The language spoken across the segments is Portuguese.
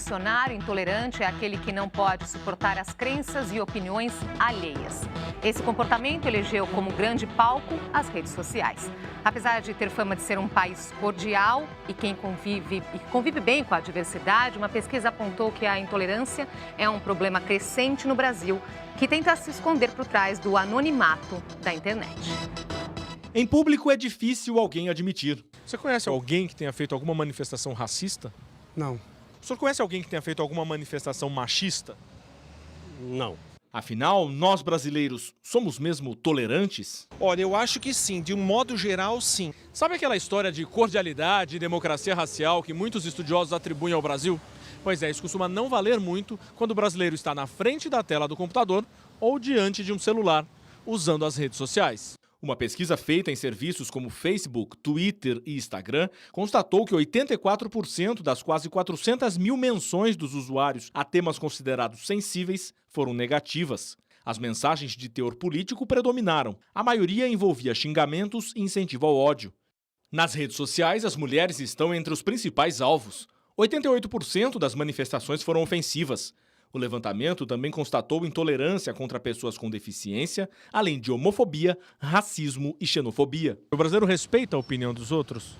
dicionário, intolerante é aquele que não pode suportar as crenças e opiniões alheias. Esse comportamento elegeu como grande palco as redes sociais. Apesar de ter fama de ser um país cordial e quem convive bem com a diversidade, uma pesquisa apontou que a intolerância é um problema crescente no Brasil, que tenta se esconder por trás do anonimato da internet. Em público é difícil alguém admitir. Você conhece alguém que tenha feito alguma manifestação racista? Não. O senhor conhece alguém que tenha feito alguma manifestação machista? Não. Afinal, nós brasileiros somos mesmo tolerantes? Olha, eu acho que sim, de um modo geral, sim. Sabe aquela história de cordialidade e democracia racial que muitos estudiosos atribuem ao Brasil? Pois é, isso costuma não valer muito quando o brasileiro está na frente da tela do computador ou diante de um celular, usando as redes sociais. Uma pesquisa feita em serviços como Facebook, Twitter e Instagram constatou que 84% das quase 400 mil menções dos usuários a temas considerados sensíveis foram negativas. As mensagens de teor político predominaram. A maioria envolvia xingamentos e incentivo ao ódio. Nas redes sociais, as mulheres estão entre os principais alvos. 88% das manifestações foram ofensivas. O levantamento também constatou intolerância contra pessoas com deficiência, além de homofobia, racismo e xenofobia. O brasileiro respeita a opinião dos outros?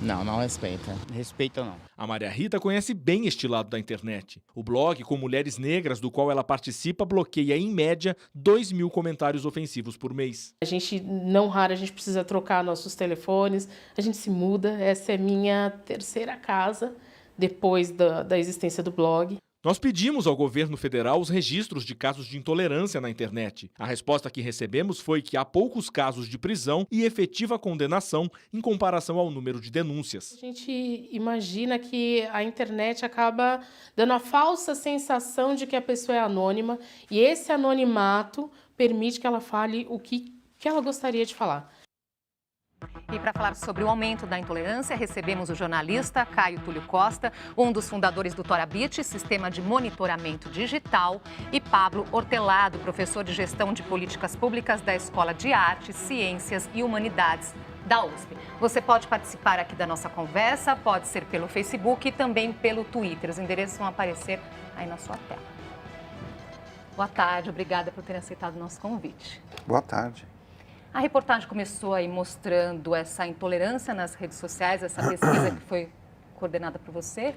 Não, não respeita. Respeita não. A Maria Rita conhece bem este lado da internet. O blog com mulheres negras do qual ela participa bloqueia, em média, 2.000 comentários ofensivos por mês. A gente, não raro, a gente precisa trocar nossos telefones, a gente se muda. Essa é minha terceira casa depois da existência do blog. Nós pedimos ao governo federal os registros de casos de intolerância na internet. A resposta que recebemos foi que há poucos casos de prisão e efetiva condenação em comparação ao número de denúncias. A gente imagina que a internet acaba dando a falsa sensação de que a pessoa é anônima e esse anonimato permite que ela fale o que ela gostaria de falar. E para falar sobre o aumento da intolerância, recebemos o jornalista Caio Túlio Costa, um dos fundadores do Torabit, sistema de monitoramento digital, e Pablo Hortelado, professor de gestão de políticas públicas da Escola de Artes, Ciências e Humanidades da USP. Você pode participar aqui da nossa conversa, pode ser pelo Facebook e também pelo Twitter. Os endereços vão aparecer aí na sua tela. Boa tarde, obrigada por ter aceitado o nosso convite. Boa tarde. A reportagem começou aí mostrando essa intolerância nas redes sociais, essa pesquisa que foi coordenada por você.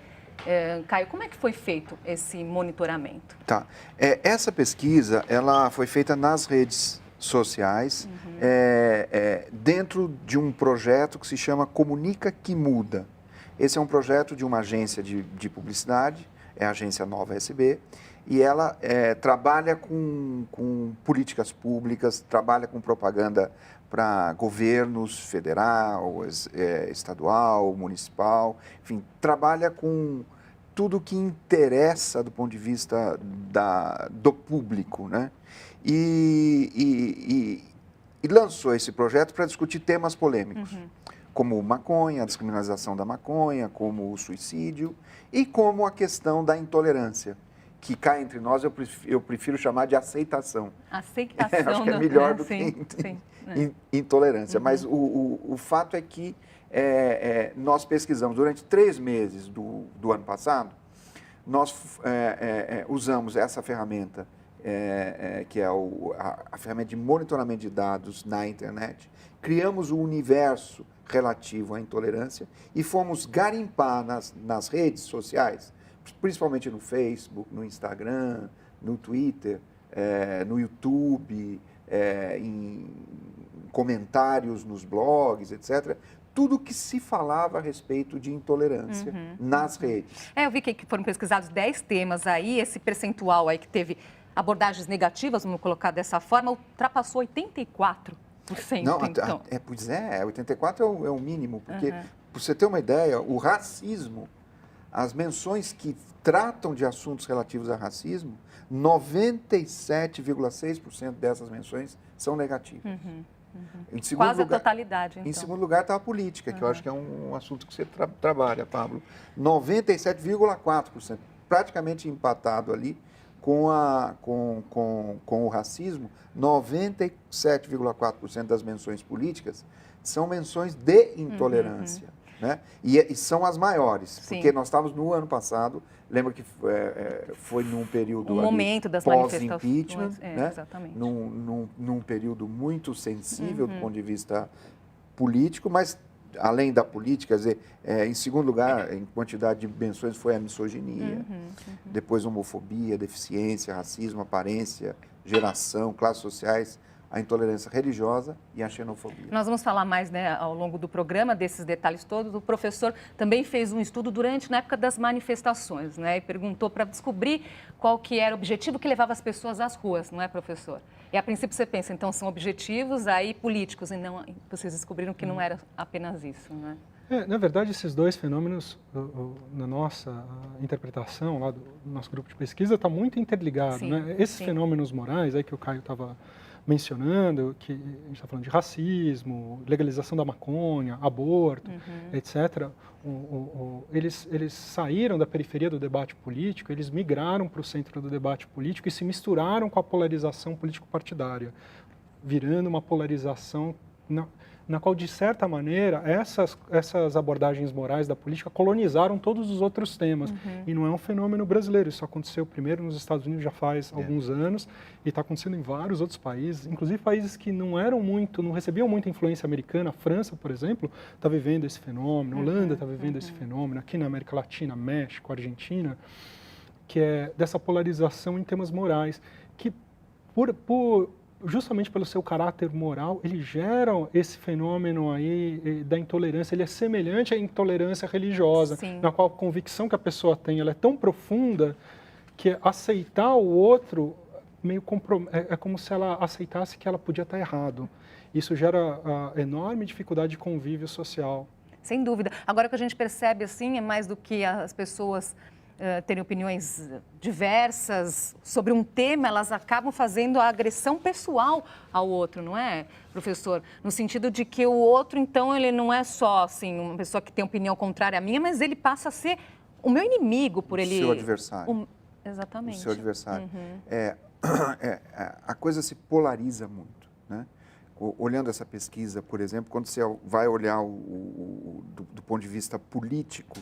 Caio, como é que foi feito esse monitoramento? Tá. Essa pesquisa, ela foi feita nas redes sociais, dentro de um projeto que se chama Comunica que Muda. Esse é um projeto de uma agência de publicidade, é a agência Nova SB, e ela trabalha com políticas públicas, trabalha com propaganda para governos federal, estadual, municipal, enfim, trabalha com tudo que interessa do ponto de vista do público, né? E lançou esse projeto para discutir temas polêmicos, como maconha, a descriminalização da maconha, como o suicídio e como a questão da intolerância, que cá entre nós eu prefiro chamar de aceitação. Aceitação. Acho que é melhor do que intolerância. Mas o fato é que nós pesquisamos durante 3 meses do ano passado, nós usamos essa ferramenta, que é a ferramenta de monitoramento de dados na internet, criamos o universo relativo à intolerância e fomos garimpar nas redes sociais, principalmente no Facebook, no Instagram, no Twitter, no YouTube, em comentários nos blogs, etc., tudo que se falava a respeito de intolerância nas redes. Eu vi que foram pesquisados 10 temas aí, esse percentual aí que teve abordagens negativas, vamos colocar dessa forma, ultrapassou 84%. Não, então. Pois 84 é o mínimo, porque, para você ter uma ideia, o racismo, as menções que tratam de assuntos relativos a racismo, 97,6% dessas menções são negativas. Quase a totalidade, então. Em segundo lugar está a política, que eu acho que é um assunto que você trabalha, Pablo. 97,4%, praticamente empatado ali com o racismo. 97,4% das menções políticas são menções de intolerância. né? E são as maiores, Sim. porque nós estávamos no ano passado, lembra que foi num período momento das pós-impeachment, né? Exatamente. Num período muito sensível do ponto de vista político, mas além da política, quer dizer, em segundo lugar, em quantidade de menções, foi a misoginia, depois homofobia, deficiência, racismo, aparência, geração, classes sociais, a intolerância religiosa e a xenofobia. Nós vamos falar mais, né, ao longo do programa desses detalhes todos. O professor também fez um estudo na época das manifestações, né, e perguntou para descobrir qual que era o objetivo que levava as pessoas às ruas, não é, professor? E a princípio você pensa, então são objetivos aí políticos, e não, vocês descobriram que não era apenas isso, né? Na verdade, esses dois fenômenos, na nossa interpretação, lá do nosso grupo de pesquisa, está muito interligado, Sim, né? Esses sim. fenômenos morais aí que o Caio estava mencionando, que a gente está falando de racismo, legalização da maconha, aborto, etc., eles saíram da periferia do debate político, eles migraram para o centro do debate político e se misturaram com a polarização político-partidária, virando uma polarização na qual, de certa maneira, essas abordagens morais da política colonizaram todos os outros temas. E não é um fenômeno brasileiro, isso aconteceu primeiro nos Estados Unidos já faz alguns anos e está acontecendo em vários outros países, inclusive países que não recebiam muita influência americana. A França, por exemplo, está vivendo esse fenômeno, a Holanda está vivendo esse fenômeno, aqui na América Latina, México, Argentina, que é dessa polarização em temas morais, que justamente pelo seu caráter moral, eles geram esse fenômeno aí da intolerância. Ele é semelhante à intolerância religiosa, Sim. na qual a convicção que a pessoa tem ela é tão profunda que aceitar o outro é como se ela aceitasse que ela podia estar errado. Isso gera enorme dificuldade de convívio social. Sem dúvida. Agora, o que a gente percebe, assim, é mais do que as pessoas terem opiniões diversas sobre um tema, elas acabam fazendo a agressão pessoal ao outro, não é, professor? No sentido de que o outro, então, ele não é só, assim, uma pessoa que tem opinião contrária à minha, mas ele passa a ser o meu inimigo por ele... O seu adversário. Exatamente. O seu adversário. A coisa se polariza muito, né? Olhando essa pesquisa, por exemplo, quando você vai olhar do ponto de vista político,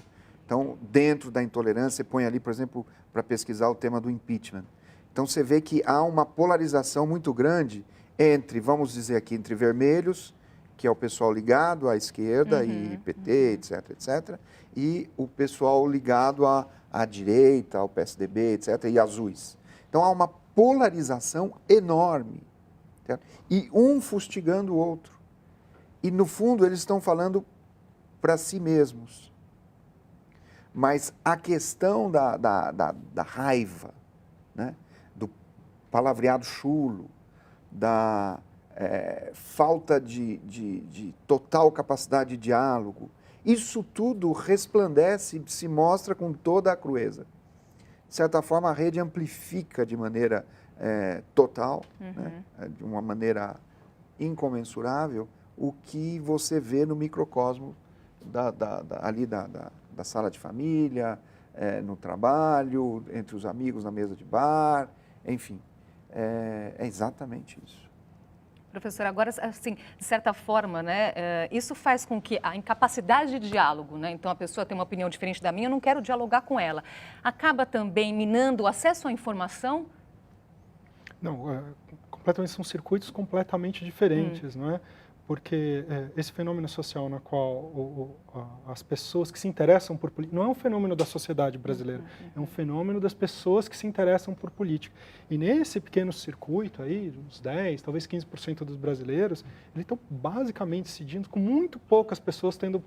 então, dentro da intolerância, você põe ali, por exemplo, para pesquisar o tema do impeachment. Então, você vê que há uma polarização muito grande entre, vamos dizer aqui, entre vermelhos, que é o pessoal ligado à esquerda e PT, etc., etc., e o pessoal ligado à direita, ao PSDB, etc., e azuis. Então, há uma polarização enorme, certo? E um fustigando o outro. E, no fundo, eles estão falando para si mesmos. Mas a questão da raiva, né? Do palavreado chulo, da falta de total capacidade de diálogo, isso tudo resplandece e se mostra com toda a crueza. De certa forma, a rede amplifica de maneira total, né? De uma maneira incomensurável, o que você vê no microcosmo ali da sala de família, no trabalho, entre os amigos na mesa de bar, enfim, é exatamente isso. Professor, agora, assim, de certa forma, né, isso faz com que a incapacidade de diálogo, né, então a pessoa tem uma opinião diferente da minha, eu não quero dialogar com ela, acaba também minando o acesso à informação? Não, completamente, são circuitos completamente diferentes, não é? Porque esse fenômeno social na qual as pessoas que se interessam por política, não é um fenômeno da sociedade brasileira, é um fenômeno das pessoas que se interessam por política. E nesse pequeno circuito aí, uns 10, talvez 15% dos brasileiros, eles estão basicamente decidindo com muito poucas pessoas tendo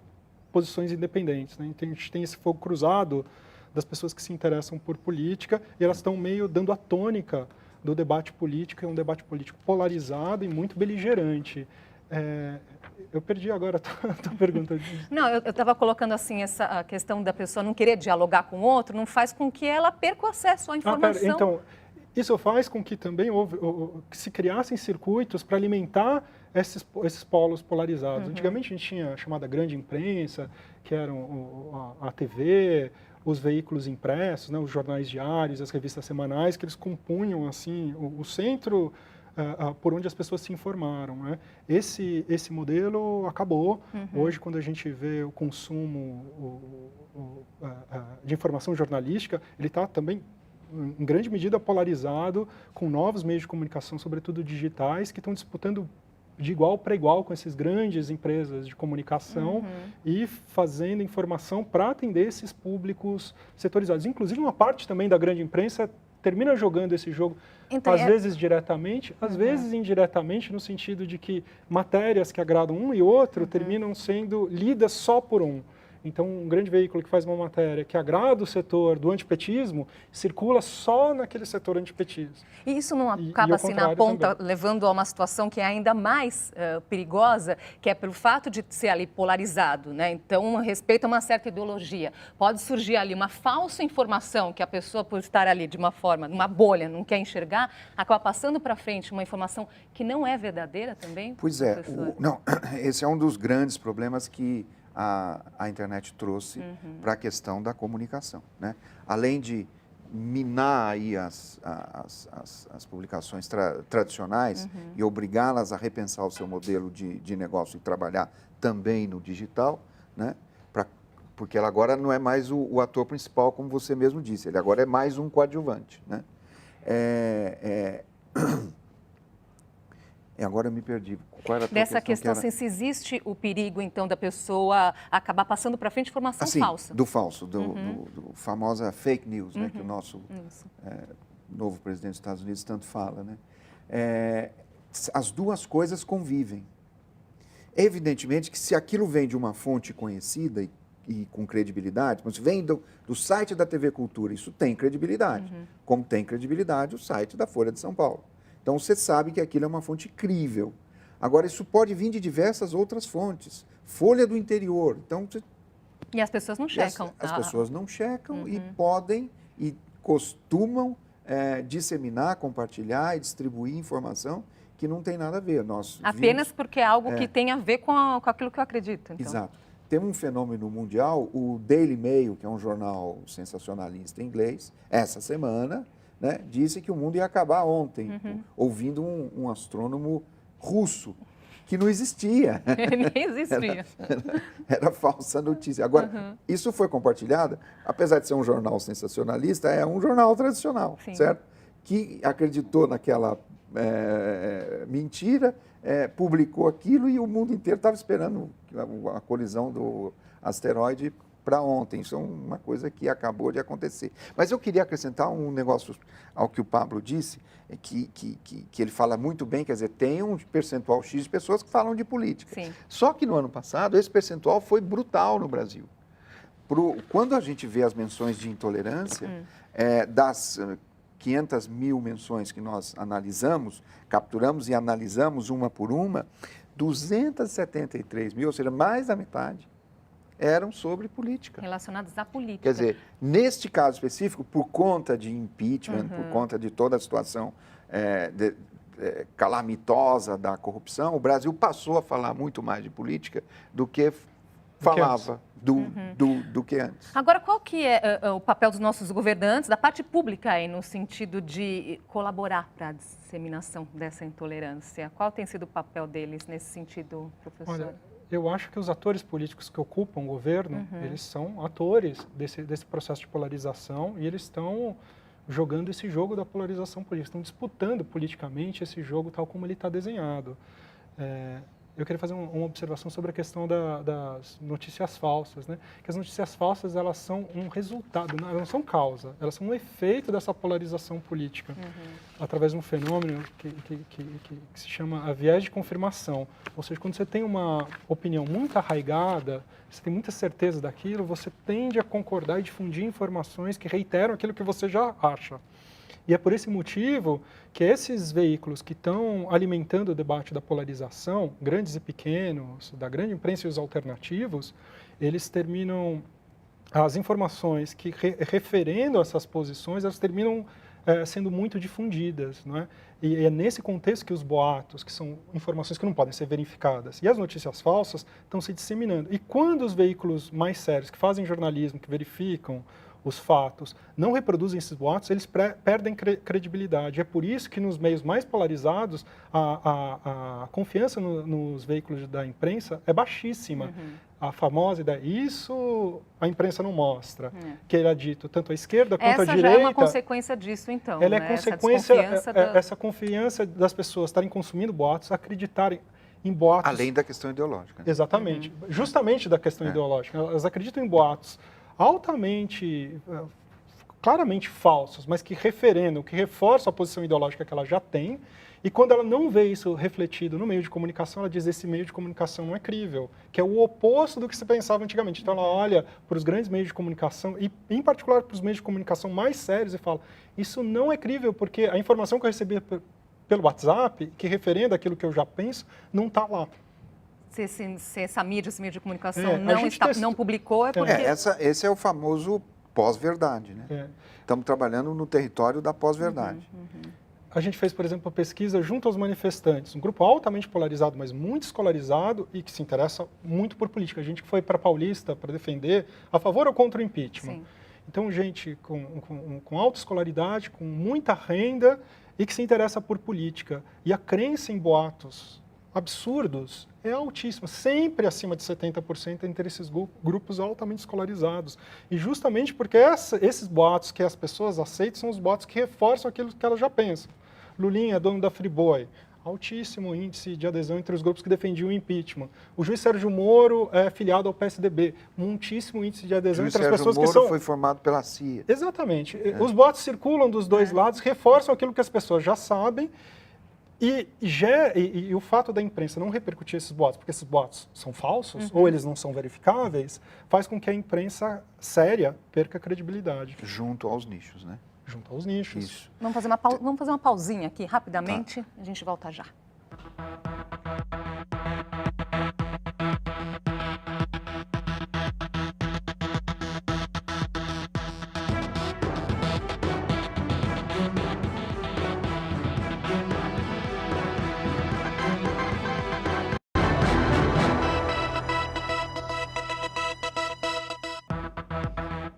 posições independentes, né? Então, a gente tem esse fogo cruzado das pessoas que se interessam por política e elas estão meio dando a tônica do debate político, é um debate político polarizado e muito beligerante. Eu perdi agora a tua pergunta. Não, eu estava colocando assim, a questão da pessoa não querer dialogar com o outro, não faz com que ela perca o acesso à informação. Então, isso faz com que também que se criassem circuitos para alimentar esses polos polarizados. Antigamente a gente tinha a chamada grande imprensa, que eram a TV, os veículos impressos, né, os jornais diários, as revistas semanais, que eles compunham assim, o centro por onde as pessoas se informaram, né? Esse modelo acabou. Hoje, quando a gente vê o consumo de informação jornalística, ele está também, em grande medida, polarizado com novos meios de comunicação, sobretudo digitais, que estão disputando de igual para igual com essas grandes empresas de comunicação e fazendo informação para atender esses públicos setorizados. Inclusive, uma parte também da grande imprensa termina jogando esse jogo, então, às vezes diretamente, às vezes indiretamente, no sentido de que matérias que agradam um e outro terminam sendo lidas só por um. Então, um grande veículo que faz uma matéria que agrada o setor do antipetismo, circula só naquele setor antipetismo. E isso não acaba, assim, na ponta, também, levando a uma situação que é ainda mais perigosa, que é pelo fato de ser ali polarizado, né? Então, respeita uma certa ideologia. Pode surgir ali uma falsa informação que a pessoa, por estar ali de uma forma, numa bolha, não quer enxergar, acaba passando para frente uma informação que não é verdadeira também? Pois é. Esse é um dos grandes problemas que a internet trouxe para a questão da comunicação, né? Além de minar aí as publicações tradicionais e obrigá-las a repensar o seu modelo de negócio e trabalhar também no digital, né? Porque ela agora não é mais o ator principal, como você mesmo disse, ele agora é mais um coadjuvante, né? Agora eu me perdi. Qual era a dessa questão, assim, se existe o perigo, então, da pessoa acabar passando para frente informação falsa. Do falso, do famosa fake news, né, que o nosso novo presidente dos Estados Unidos tanto fala, né? As duas coisas convivem. Evidentemente que se aquilo vem de uma fonte conhecida e com credibilidade, se vem do site da TV Cultura, isso tem credibilidade, como tem credibilidade o site da Folha de São Paulo. Então, você sabe que aquilo é uma fonte crível. Agora, isso pode vir de diversas outras fontes. Folha do interior. Então, e as pessoas não checam. As pessoas não checam e podem e costumam disseminar, compartilhar e distribuir informação que não tem nada a ver. Apenas porque é algo que tem a ver com aquilo que eu acredito. Então. Exato. Tem um fenômeno mundial, o Daily Mail, que é um jornal sensacionalista inglês, essa semana, né, disse que o mundo ia acabar ontem, ouvindo um astrônomo russo, que não existia. Nem existia. Era falsa notícia. Agora, isso foi compartilhado, apesar de ser um jornal sensacionalista, é um jornal tradicional, certo? Que acreditou naquela mentira, publicou aquilo e o mundo inteiro estava esperando a colisão do asteroide para ontem. Isso é uma coisa que acabou de acontecer. Mas eu queria acrescentar um negócio ao que o Pablo disse, que ele fala muito bem, quer dizer, tem um percentual X de pessoas que falam de política. Sim. Só que no ano passado, esse percentual foi brutal no Brasil. Quando a gente vê as menções de intolerância, das 500 mil menções que nós analisamos, capturamos e analisamos uma por uma, 273 mil, ou seja, mais da metade, eram sobre política. Relacionados à política. Quer dizer, neste caso específico, por conta de impeachment, por conta de toda a situação calamitosa da corrupção, o Brasil passou a falar muito mais de política do que falava do que antes. Agora, qual que é o papel dos nossos governantes, da parte pública aí, no sentido de colaborar para a disseminação dessa intolerância? Qual tem sido o papel deles nesse sentido, professor? Olha, eu acho que os atores políticos que ocupam o governo, eles são atores desse processo de polarização e eles estão jogando esse jogo da polarização política, estão disputando politicamente esse jogo tal como ele está desenhado. Eu queria fazer uma observação sobre a questão das notícias falsas, né? Que as notícias falsas, elas são um resultado, elas não são causa, elas são um efeito dessa polarização política, através de um fenômeno que se chama a viés de confirmação. Ou seja, quando você tem uma opinião muito arraigada, você tem muita certeza daquilo, você tende a concordar e difundir informações que reiteram aquilo que você já acha. E é por esse motivo que esses veículos que estão alimentando o debate da polarização, grandes e pequenos, da grande imprensa e os alternativos, eles terminam, as informações que referendo essas posições, elas terminam sendo muito difundidas, não é? E é nesse contexto que os boatos, que são informações que não podem ser verificadas, e as notícias falsas estão se disseminando. E quando os veículos mais sérios, que fazem jornalismo, que verificam os fatos, não reproduzem esses boatos, eles perdem credibilidade. É por isso que nos meios mais polarizados, a confiança nos veículos da imprensa é baixíssima. A famosa ideia, isso a imprensa não mostra, que era dito tanto à esquerda quanto à direita. Essa já é uma consequência disso, então, ela é né? consequência, essa confiança das pessoas estarem consumindo boatos, acreditarem em boatos. Além da questão ideológica. Exatamente. Justamente da questão ideológica. Elas acreditam em boatos altamente, claramente falsos, mas que referendam, que reforçam a posição ideológica que ela já tem. E quando ela não vê isso refletido no meio de comunicação, ela diz: esse meio de comunicação não é crível, que é o oposto do que se pensava antigamente. Então ela olha para os grandes meios de comunicação, e em particular para os meios de comunicação mais sérios, e fala: isso não é crível, porque a informação que eu recebi pelo WhatsApp, que referenda aquilo que eu já penso, não está lá. Se essa mídia, esse meio de comunicação não publicou, é porque... Esse é o famoso pós-verdade, né? Estamos trabalhando no território da pós-verdade. A gente fez, por exemplo, uma pesquisa junto aos manifestantes, um grupo altamente polarizado, mas muito escolarizado e que se interessa muito por política. A gente foi para Paulista para defender a favor ou contra o impeachment. Sim. Então, gente com alta escolaridade, com muita renda e que se interessa por política. E a crença em boatos absurdos é altíssima, sempre acima de 70% entre esses grupos altamente escolarizados. E justamente porque esses boatos que as pessoas aceitam são os boatos que reforçam aquilo que elas já pensam. Lulinha é dono da Friboi, altíssimo índice de adesão entre os grupos que defendiam o impeachment. O juiz Sérgio Moro é filiado ao PSDB, muitíssimo índice de adesão entre as pessoas que são... O juiz Sérgio Moro foi formado pela CIA. Exatamente. Os boatos circulam dos dois lados, reforçam aquilo que as pessoas já sabem. E o fato da imprensa não repercutir esses boatos, porque esses boatos são falsos, ou eles não são verificáveis, faz com que a imprensa séria perca credibilidade. Junto aos nichos, né? Junto aos nichos. Isso. Vamos fazer uma pausinha aqui, rapidamente, a gente volta já.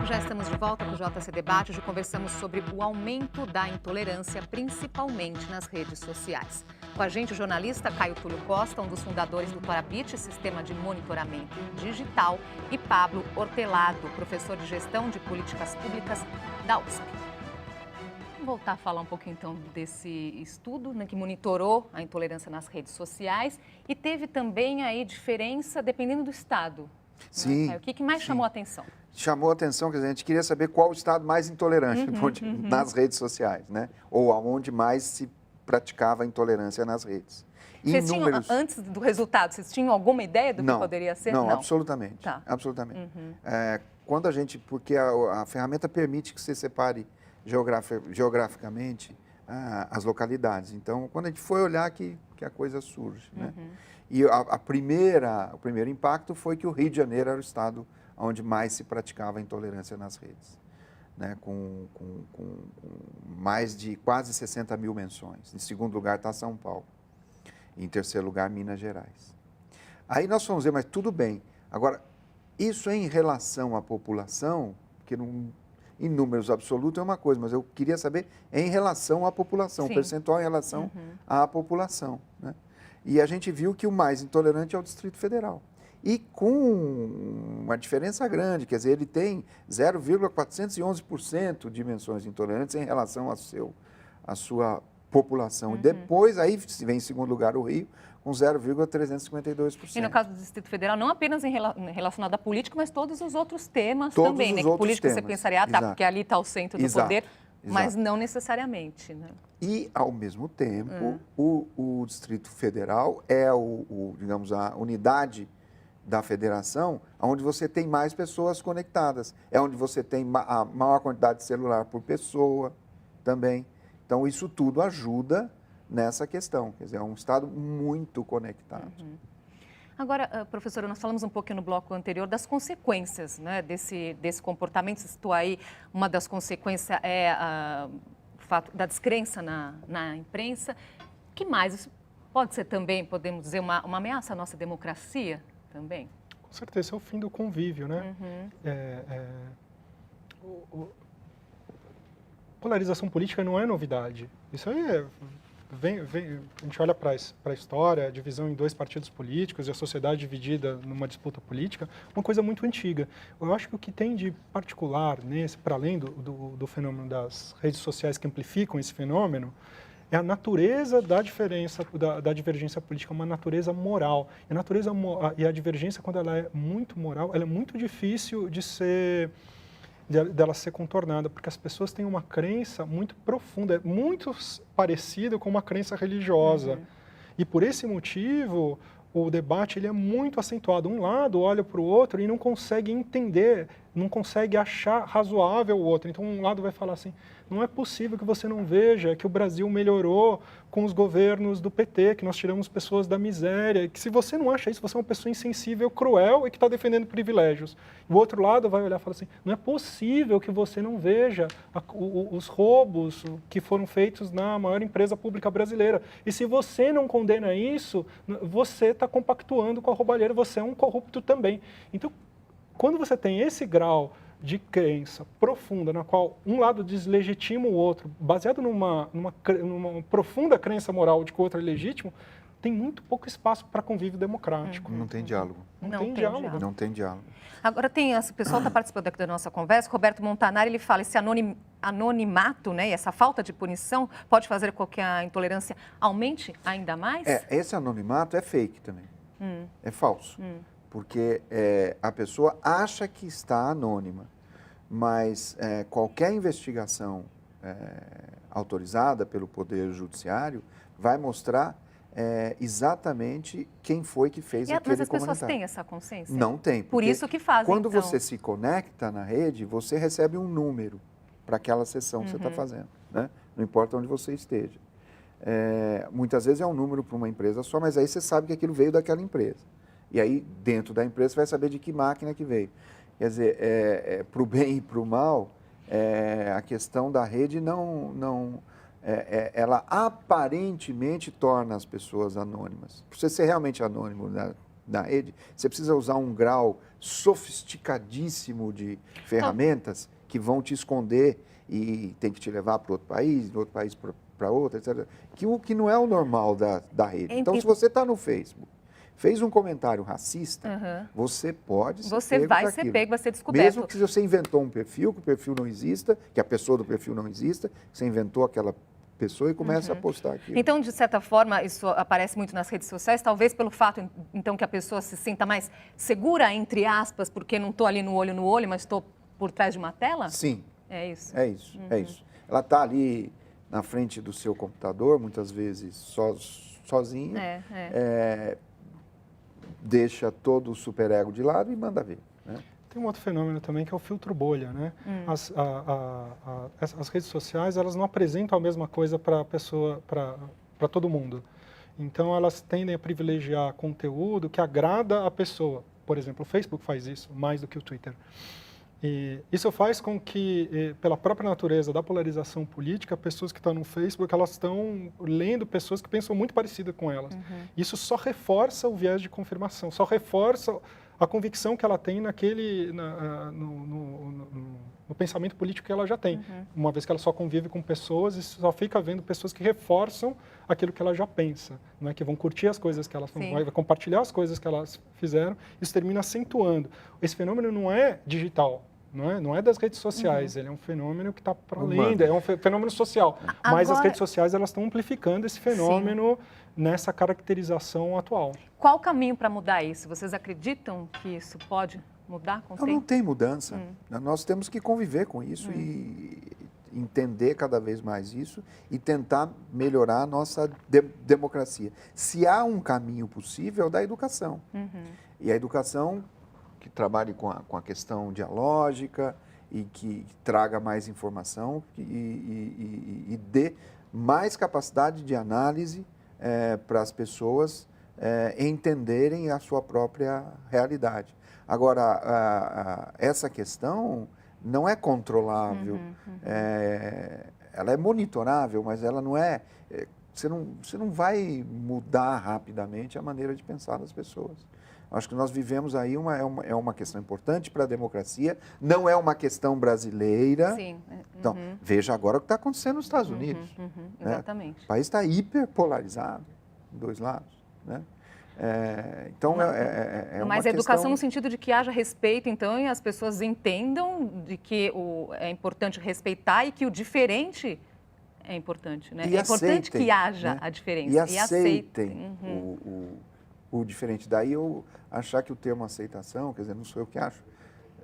Já estamos de volta com o JC Debate. Hoje conversamos sobre o aumento da intolerância, principalmente nas redes sociais. Com a gente o jornalista Caio Túlio Costa, um dos fundadores do Torabit, sistema de monitoramento digital, e Pablo Hortelado, professor de gestão de políticas públicas da USP. Vamos voltar a falar um pouquinho então desse estudo, né, que monitorou a intolerância nas redes sociais e teve também aí diferença dependendo do estado. Sim. Né? O que mais chamou a atenção? Chamou a atenção, quer dizer, a gente queria saber qual o estado mais intolerante nas redes sociais, né? Ou aonde mais se praticava a intolerância nas redes. Vocês tinham, antes do resultado, vocês tinham alguma ideia do que poderia ser? Não, absolutamente. Tá. Absolutamente. Quando porque a ferramenta permite que você separe geograficamente as localidades. Então, quando a gente foi olhar que a coisa surge, né? E o primeiro impacto foi que o Rio de Janeiro era o estado onde mais se praticava a intolerância nas redes, né? Com mais de quase 60 mil menções. Em segundo lugar está São Paulo. Em terceiro lugar, Minas Gerais. Aí nós fomos ver, mas tudo bem. Agora, isso em relação à população, que em números absolutos é uma coisa, mas eu queria saber em relação à população, percentual em relação à população, né? E a gente viu que o mais intolerante é o Distrito Federal. E com uma diferença grande, quer dizer, ele tem 0,411% de menções intolerantes em relação à sua população. E depois, aí vem em segundo lugar o Rio, com 0,352%. E no caso do Distrito Federal, não apenas relacionado à política, mas todos os outros temas também, né? Que política você pensaria, porque ali está o centro do poder, mas não necessariamente, né? E, ao mesmo tempo, o Distrito Federal é digamos, a unidade da federação onde você tem mais pessoas conectadas. É onde você tem a maior quantidade de celular por pessoa também. Então, isso tudo ajuda nessa questão. Quer dizer, é um estado muito conectado. Agora, professora, nós falamos um pouquinho no bloco anterior das consequências, né, desse comportamento. Você citou aí, uma das consequências é o fato da descrença na imprensa. O que mais? Isso pode ser também, podemos dizer, uma ameaça à nossa democracia também? Com certeza, é o fim do convívio, né? polarização política não é novidade. Isso aí a gente olha para a história, a divisão em 2 partidos políticos e a sociedade dividida numa disputa política, uma coisa muito antiga. Eu acho que o que tem de particular nesse, para além do fenômeno das redes sociais que amplificam esse fenômeno, é a natureza da diferença, da divergência política, uma natureza moral. E a divergência, quando ela é muito moral, ela é muito difícil dela ser contornada, porque as pessoas têm uma crença muito profunda, muito parecida com uma crença religiosa. E por esse motivo, o debate ele é muito acentuado. Um lado olha para o outro e não consegue entender, não consegue achar razoável o outro. Então, um lado vai falar assim, não é possível que você não veja que o Brasil melhorou com os governos do PT, que nós tiramos pessoas da miséria, que se você não acha isso, você é uma pessoa insensível, cruel e que está defendendo privilégios. O outro lado vai olhar e falar assim, não é possível que você não veja os roubos que foram feitos na maior empresa pública brasileira. E se você não condena isso, você está compactuando com a roubalheira, você é um corrupto também. Então, quando você tem esse grau de crença profunda, na qual um lado deslegitima o outro, baseado numa profunda crença moral de que o outro é legítimo, tem muito pouco espaço para convívio democrático. Não tem diálogo. Não tem diálogo. Não tem diálogo. Agora, o pessoal está participando aqui da nossa conversa, Roberto Montanari, ele fala, esse anonimato, né, e essa falta de punição pode fazer com que a intolerância aumente ainda mais? Esse anonimato é fake também. É falso. Porque a pessoa acha que está anônima, mas qualquer investigação autorizada pelo Poder Judiciário vai mostrar exatamente quem foi que fez aquele comentário. Mas as pessoas têm essa consciência? Não tem. Por isso que fazem, quando então. você se conecta na rede, você recebe um número para aquela sessão que você está fazendo, né? Não importa onde você esteja. Muitas vezes é um número para uma empresa só, mas aí você sabe que aquilo veio daquela empresa. E aí, dentro da empresa, você vai saber de que máquina que veio. Quer dizer, para o bem e para o mal, a questão da rede ela aparentemente torna as pessoas anônimas. Para você ser realmente anônimo na rede, você precisa usar um grau sofisticadíssimo de ferramentas que vão te esconder e tem que te levar para outro país para outro, etc. Que não é o normal da rede. Então, se você está no Facebook, fez um comentário racista, você pode ser Você vai ser pego, vai ser descoberto. Mesmo que você inventou um perfil, que o perfil não exista, que a pessoa do perfil não exista, você inventou aquela pessoa e começa a postar aquilo. Então, de certa forma, isso aparece muito nas redes sociais, talvez pelo fato, então, que a pessoa se sinta mais segura, entre aspas, porque não estou ali no olho, mas estou por trás de uma tela? Sim. É isso? É isso, é isso. Ela está ali na frente do seu computador, muitas vezes sozinha, deixa todo o superego de lado e manda ver, né? Tem um outro fenômeno também que é o filtro bolha, né? As redes sociais, elas não apresentam a mesma coisa para a pessoa, para todo mundo. Então, elas tendem a privilegiar conteúdo que agrada a pessoa. Por exemplo, o Facebook faz isso mais do que o Twitter. E isso faz com que, pela própria natureza da polarização política, pessoas que estão no Facebook, elas estão lendo pessoas que pensam muito parecido com elas. Isso só reforça o viés de confirmação, só reforça a convicção que ela tem no pensamento político que ela já tem. Uma vez que ela só convive com pessoas e só fica vendo pessoas que reforçam aquilo que ela já pensa, não é? Que vão curtir as coisas que elas vai compartilhar as coisas que elas fizeram. Isso termina acentuando. Esse fenômeno não é digital. Não é das redes sociais, ele é um fenômeno que está para além, é um fenômeno social. Mas as redes sociais elas estão amplificando esse fenômeno nessa caracterização atual. Qual o caminho para mudar isso? Vocês acreditam que isso pode mudar com o tempo? Não tem mudança. Nós temos que conviver com isso e entender cada vez mais isso e tentar melhorar a nossa democracia. Se há um caminho possível, é o da educação. E a educação que trabalhe com a questão dialógica e que traga mais informação e dê mais capacidade de análise para as pessoas entenderem a sua própria realidade. Agora, essa questão não é controlável, ela é monitorável, mas ela não é você não vai mudar rapidamente a maneira de pensar das pessoas. Acho que nós vivemos aí é uma questão importante para a democracia, não é uma questão brasileira. Sim. Então, veja agora o que está acontecendo nos Estados Unidos. Né? Exatamente. O país está hiperpolarizado, em dois lados. Né? Então, Mas uma a educação questão... no sentido de que haja respeito, então, e as pessoas entendam de que é importante respeitar e que o diferente é importante, né? E é importante aceitem, que haja né? a diferença. E aceitem Uhum. o diferente. Daí eu achar que o termo aceitação, quer dizer, não sou eu que acho,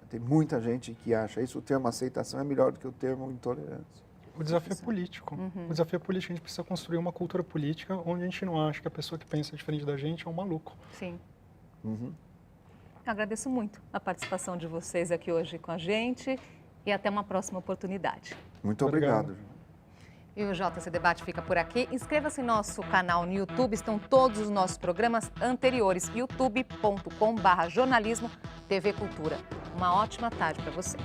tem muita gente que acha isso, o termo aceitação é melhor do que o termo intolerância. O desafio é político. O desafio é político. A gente precisa construir uma cultura política onde a gente não acha que a pessoa que pensa diferente da gente é um maluco. Sim. Uhum. Agradeço muito a participação de vocês aqui hoje com a gente e até uma próxima oportunidade. Muito obrigado. E o JC Debate fica por aqui. Inscreva-se em nosso canal no YouTube, estão todos os nossos programas anteriores, youtube.com/jornalismo TV Cultura. Uma ótima tarde para você.